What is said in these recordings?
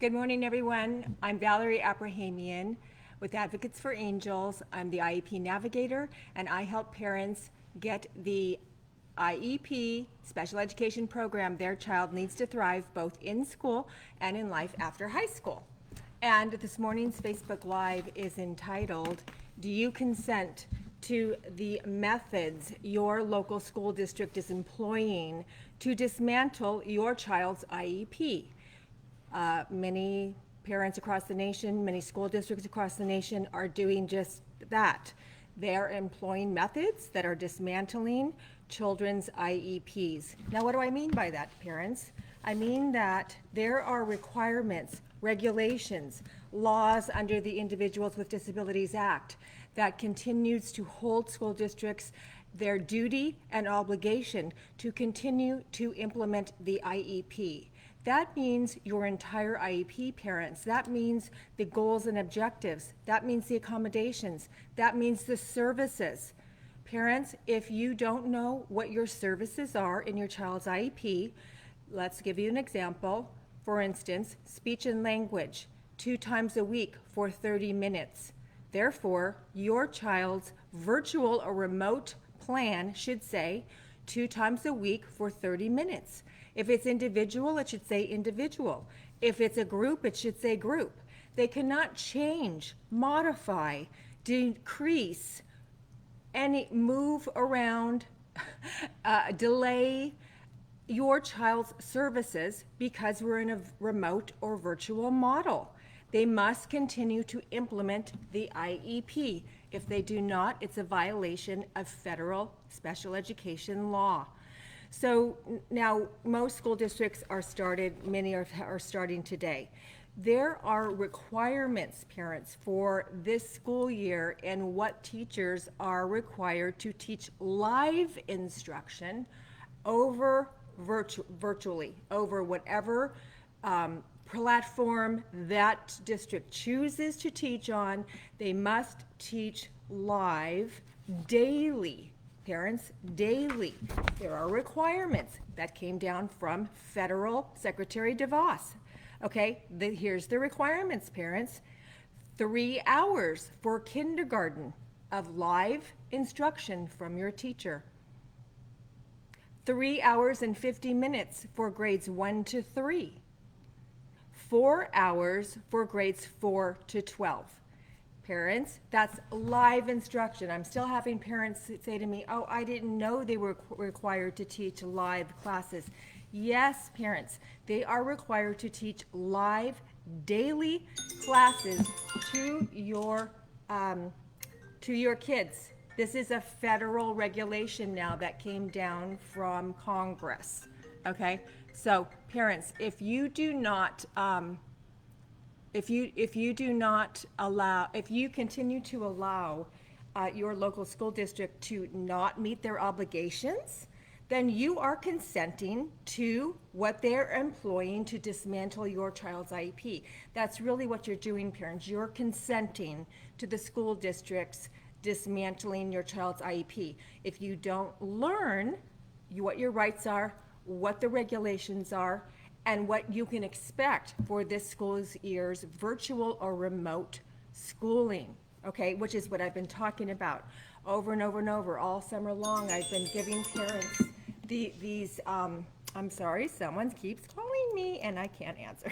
Good morning, everyone. I'm Valerie Abrahamian with Advocates for Angels. I'm the IEP navigator, and I help parents get the IEP special education program their child needs to thrive both in school and in life after high school. And this morning's Facebook Live is entitled, "Do you consent to the methods your local school district is employing to dismantle your child's IEP?" Many parents across the nation, many school districts across the nation are doing just that. They're employing methods that are dismantling children's IEPs. Now, what do I mean by that, parents? I mean that there are requirements, regulations, laws under the Individuals with Disabilities Act that continues to hold school districts their duty and obligation to continue to implement the IEP. That means your entire IEP, parents. That means the goals and objectives. That means the accommodations. That means the services. Parents, if you don't know what your services are in your child's IEP, let's give you an example. For instance, speech and language, 2 times a week for 30 minutes. Therefore, your child's virtual or remote plan should say 2 times a week for 30 minutes. If it's individual, it should say individual. If it's a group, it should say group. They cannot change, modify, decrease, move around, delay your child's services because we're in a remote or virtual model. They must continue to implement the IEP. If they do not, it's a violation of federal special education law. So now most school districts are started, many are starting today. There are requirements, parents, for this school year and what teachers are required to teach live instruction over virtually, over whatever platform that district chooses to teach on. They must teach live daily. Parents, daily. There are requirements that came down from Federal Secretary DeVos. Okay, here's the requirements, parents. 3 hours for kindergarten of live instruction from your teacher. 3 hours and 50 minutes for grades 1 to 3. 4 hours for grades 4 to 12. Parents, that's live instruction. I'm still having parents say to me, "Oh, I didn't know they were required to teach live classes." Yes, parents, they are required to teach live daily classes to your kids. This is a federal regulation now that came down from Congress. Okay, so parents, if you continue to allow your local school district to not meet their obligations, then you are consenting to what they're employing to dismantle your child's IEP. That's really what you're doing, parents. You're consenting to the school district's dismantling your child's IEP. If you don't learn what your rights are, what the regulations are, and what you can expect for this school year's virtual or remote schooling, okay, which is what I've been talking about over and over and over all summer long. I've been giving parents these, I'm sorry, someone keeps calling me and I can't answer.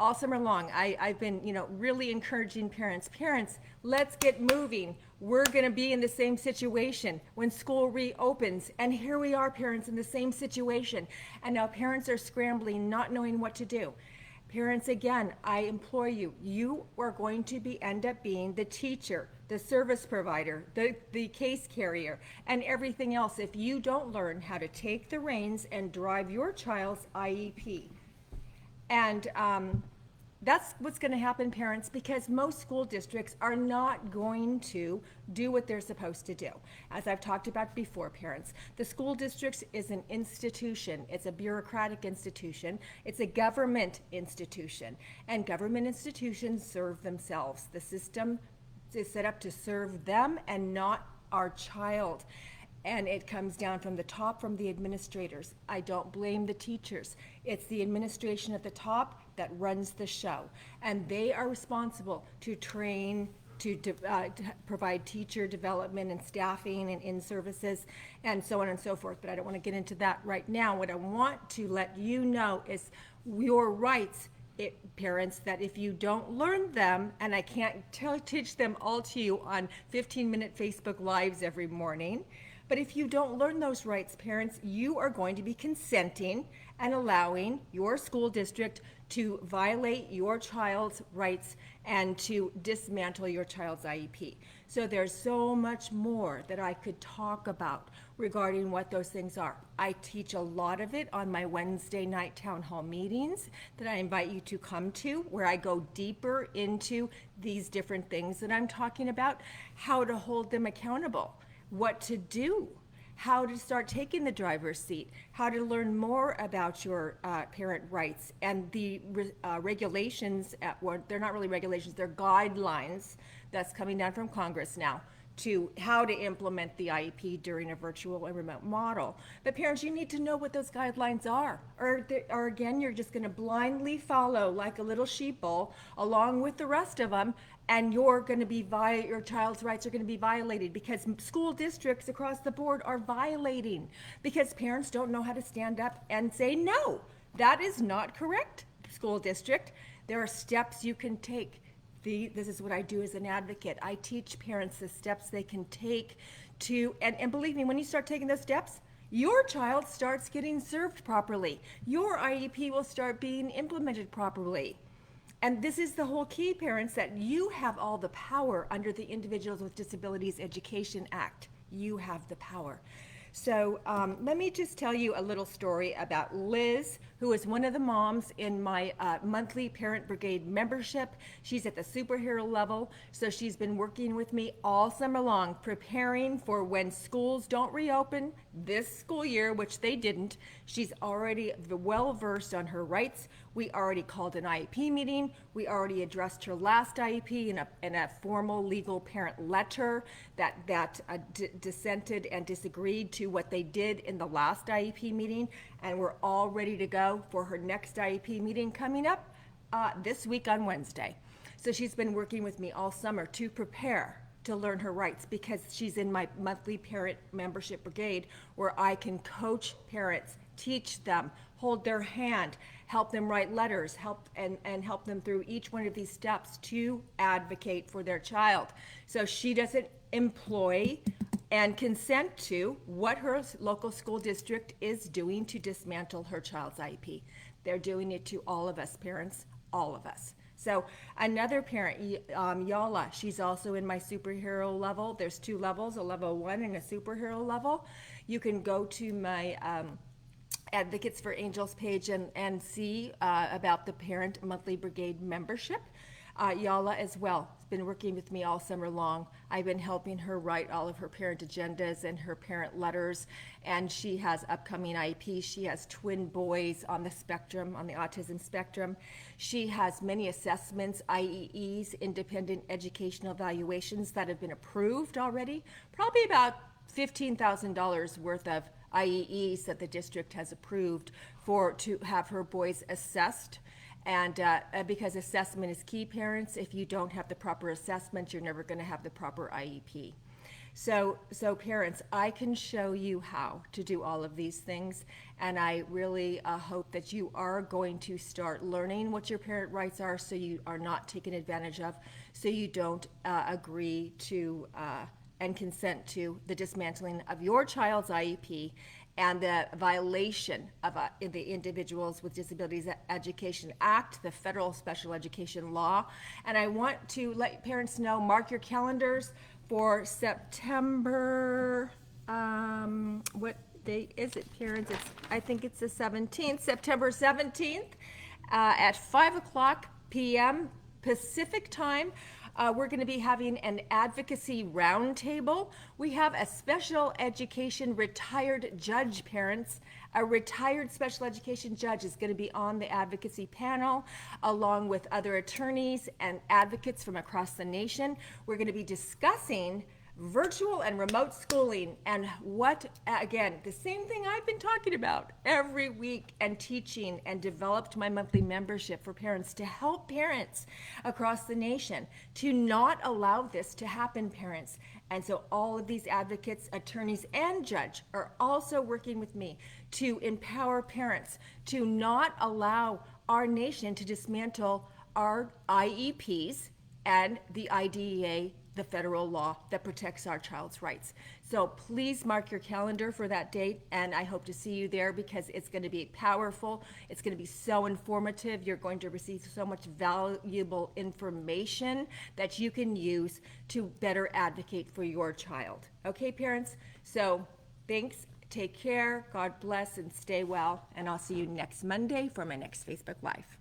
All summer long, I've been, really encouraging parents, let's get moving. We're going to be in the same situation when school reopens. And here we are, parents, in the same situation. And now parents are scrambling, not knowing what to do. Parents, again, I implore you, you are going to end up being the teacher, the service provider, the case carrier, and everything else if you don't learn how to take the reins and drive your child's IEP. And that's what's going to happen, parents, because most school districts are not going to do what they're supposed to do. As I've talked about before, parents, the school district is an institution. It's a bureaucratic institution. It's a government institution. And government institutions serve themselves. The system is set up to serve them and not our child. And it comes down from the top, from the administrators. I don't blame the teachers. It's the administration at the top that runs the show. And they are responsible to train, to provide teacher development and staffing and in-services and so on and so forth. But I don't want to get into that right now. What I want to let you know is your rights, parents, that if you don't learn them, and I can't teach them all to you on 15-minute Facebook Lives every morning, but if you don't learn those rights, parents, you are going to be consenting and allowing your school district to violate your child's rights and to dismantle your child's IEP. So there's so much more that I could talk about regarding what those things are. I teach a lot of it on my Wednesday night town hall meetings that I invite you to come to, where I go deeper into these different things that I'm talking about, how to hold them accountable, what to do, how to start taking the driver's seat, how to learn more about your parent rights, and the regulations, they're not really regulations, they're guidelines that's coming down from Congress now to how to implement the IEP during a virtual and remote model. But parents, you need to know what those guidelines are, or again, you're just gonna blindly follow like a little sheeple along with the rest of them, and you're going to be your child's rights are going to be violated because school districts across the board are violating because parents don't know how to stand up and say, no, that is not correct, school district. There are steps you can take. This is what I do as an advocate. I teach parents the steps they can take to, and believe me, when you start taking those steps, your child starts getting served properly. Your IEP will start being implemented properly. And this is the whole key, parents, that you have all the power under the Individuals with Disabilities Education Act. You have the power. So let me just tell you a little story about Liz, who is one of the moms in my monthly Parent Brigade membership. She's at the superhero level, so she's been working with me all summer long, preparing for when schools don't reopen this school year, which they didn't. She's already well versed on her rights. We already called an IEP meeting. We already addressed her last IEP in a formal legal parent letter that dissented and disagreed to what they did in the last IEP meeting, and we're all ready to go for her next IEP meeting coming up this week on Wednesday. So she's been working with me all summer to prepare to learn her rights because she's in my monthly parent membership brigade where I can coach parents, teach them, hold their hand, help them write letters, help them through each one of these steps to advocate for their child. So she doesn't employ and consent to what her local school district is doing to dismantle her child's IEP. They're doing it to all of us parents, all of us. So another parent, Yala, she's also in my superhero level. There's two levels, a level 1 and a superhero level. You can go to my Advocates for Angels page and see about the Parent Monthly Brigade membership. Yala as well has been working with me all summer long. I've been helping her write all of her parent agendas and her parent letters, and she has upcoming IEP. She has twin boys on the spectrum, on the autism spectrum. She has many assessments, IEEs, independent educational evaluations that have been approved already, probably about $15,000 worth of IEEs that the district has approved to have her boys assessed. And because assessment is key, parents, if you don't have the proper assessment, you're never going to have the proper IEP. So parents, I can show you how to do all of these things, and I really hope that you are going to start learning what your parent rights are so you are not taken advantage of, so you don't agree to and consent to the dismantling of your child's IEP and the violation of the Individuals with Disabilities Education Act, the federal special education law. And I want to let parents know, mark your calendars for September, what date is it, parents? I think it's the 17th, September 17th at 5:00 p.m. Pacific time. We're going to be having an advocacy roundtable. We have a special education retired judge, parents. A retired special education judge is going to be on the advocacy panel, along with other attorneys and advocates from across the nation. We're going to be discussing virtual and remote schooling, and what, again, the same thing I've been talking about every week and teaching, and developed my monthly membership for parents to help parents across the nation to not allow this to happen, parents. And so all of these advocates, attorneys, and judge are also working with me to empower parents to not allow our nation to dismantle our IEPs and the IDEA, the federal law that protects our child's rights. So please mark your calendar for that date, and I hope to see you there, because it's going to be powerful. It's going to be so informative. You're going to receive so much valuable information that you can use to better advocate for your child. Okay, parents? So thanks. Take care. God bless, and stay well. And I'll see you next Monday for my next Facebook Live.